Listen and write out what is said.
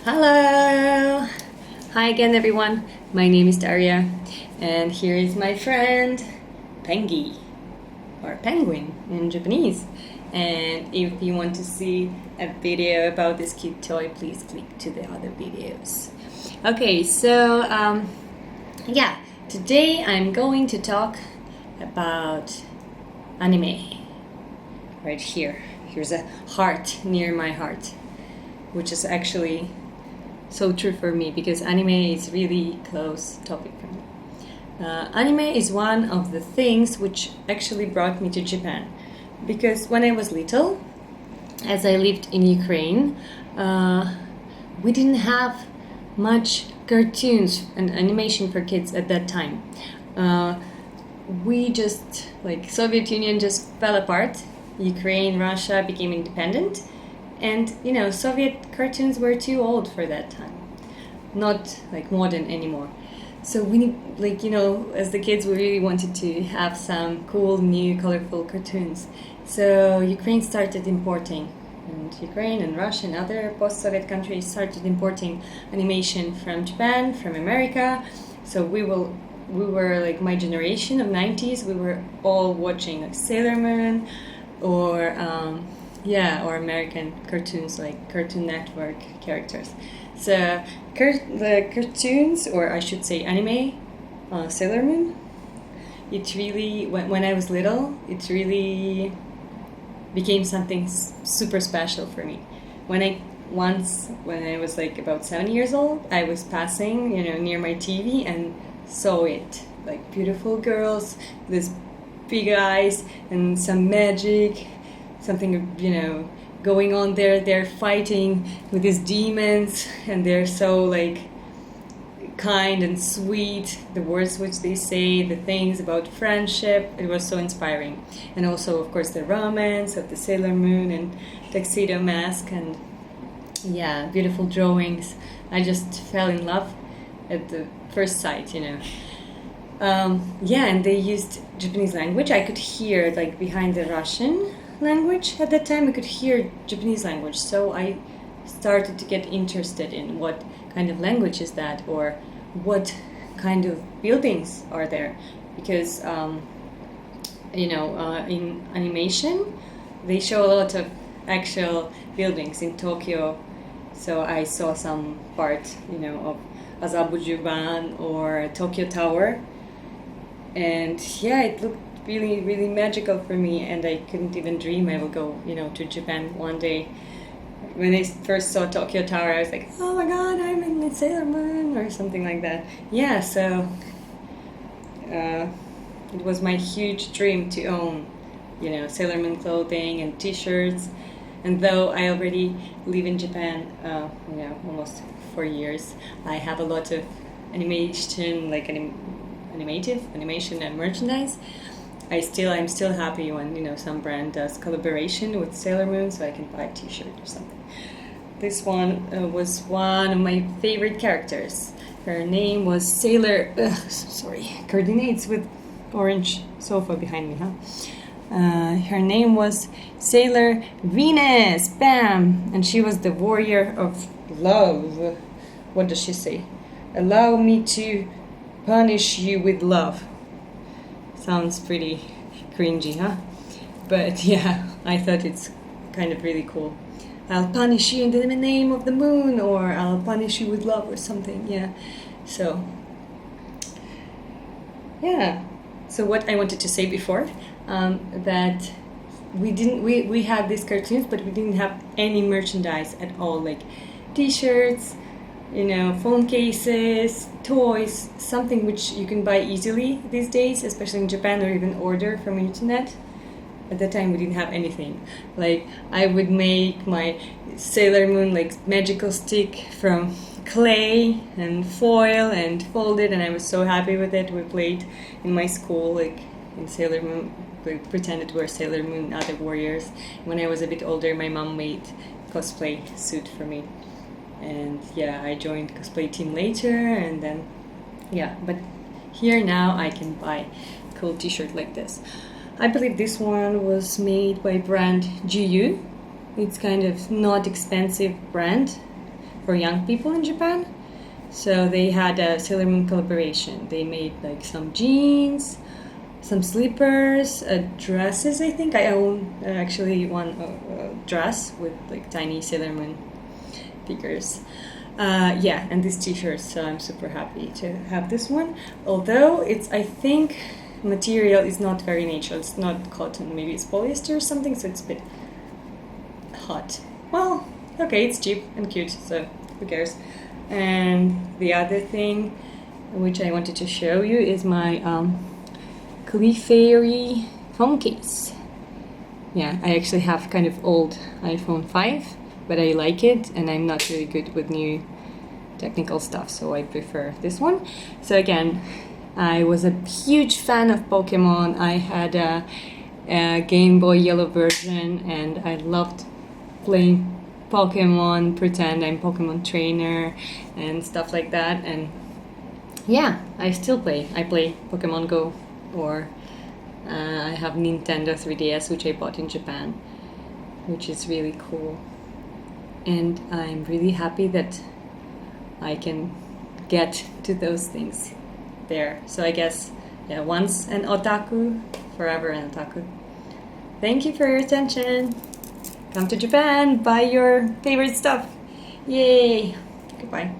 Hello! Hi again, everyone. My name is Daria, and here is my friend Pengi, or penguin in Japanese. And if you want to see a video about this cute toy, please click to the other videos. Okay, so today I'm going to talk about anime. Right here. Here's a heart near my heart, which is actually so true for me because anime is really close topic for me. Anime is one of the things which actually brought me to Japan, because when I was little, as I lived in Ukraine, we didn't have much cartoons and animation for kids at that time. We just, Soviet Union just fell apart. Ukraine, Russia became independent. And, Soviet cartoons were too old for that time. Not, modern anymore. So we need, as the kids, we really wanted to have some cool, new, colorful cartoons. So Ukraine started importing. And Ukraine and Russia and other post-Soviet countries started importing animation from Japan, from America. So we were my generation of 90s, we were all watching Sailor Moon or American cartoons like Cartoon Network characters. So the cartoons, or I should say anime, Sailor Moon, it really, when I was little, it really became something super special for me. When I was about 7 years old, I was passing, near my TV and saw it, beautiful girls, this big eyes and some magic, something, going on there. They're fighting with these demons and they're so kind and sweet, the words which they say, the things about friendship. It was so inspiring. And also, of course, the romance of the Sailor Moon and Tuxedo Mask and beautiful drawings. I just fell in love at the first sight, and they used Japanese language. I could hear, behind the Russian language at that time, I could hear Japanese language. So I started to get interested in what kind of language is that, or what kind of buildings are there. Because, in animation, they show a lot of actual buildings in Tokyo. So I saw some part, of Azabujuban or Tokyo Tower. And it looked really, really magical for me, and I couldn't even dream I will go, to Japan one day. When I first saw Tokyo Tower, I was like, oh my god, I'm in Sailor Moon, or something like that. So it was my huge dream to own, Sailor Moon clothing and t-shirts. And though I already live in Japan, almost 4 years, I have a lot of animation, animation and merchandise. I'm still happy when some brand does collaboration with Sailor Moon, so I can buy a t-shirt or something. This one was one of my favorite characters. Her name was coordinates with orange sofa behind me, her name was Sailor Venus. Bam! And she was the warrior of love. What does she say? Allow me to punish you with love. Sounds pretty cringy, huh? But I thought it's kind of really cool. I'll punish you in the name of the moon, or I'll punish you with love, or something. So what I wanted to say before, that we had these cartoons, but we didn't have any merchandise at all, like t-shirts, phone cases, toys, something which you can buy easily these days, especially in Japan, or even order from internet. At that time, we didn't have anything. I would make my Sailor Moon, magical stick from clay and foil and fold it, and I was so happy with it. We played in my school, in Sailor Moon. We pretended we were Sailor Moon and other warriors. When I was a bit older, my mom made cosplay suit for me. And I joined cosplay team later, and then but here now I can buy a cool t-shirt like this. I believe this one was made by brand GU. It's kind of not expensive brand, for young people in Japan. So they had a Sailor Moon collaboration. They made like some jeans, some slippers, dresses. I think I own actually one dress with like tiny Sailor Moon figures. Yeah, and these t-shirts. So I'm super happy to have this one. Although I think material is not very natural. It's not cotton. Maybe it's polyester or something. So it's a bit hot. Well, okay, it's cheap and cute. So who cares? And the other thing which I wanted to show you is my Clefairy phone case. Yeah, I actually have kind of old iPhone 5, but I like it, and I'm not really good with new technical stuff, so I prefer this one. So again, I was a huge fan of Pokemon. I had a Game Boy Yellow version, and I loved playing Pokemon, pretend I'm Pokemon trainer and stuff like that. And yeah, I still play. I play Pokemon Go, or I have Nintendo 3DS, which I bought in Japan, which is really cool. And I'm really happy that I can get to those things there. So I guess, yeah, once an otaku, forever an otaku. Thank you for your attention. Come to Japan, buy your favorite stuff. Yay! Goodbye.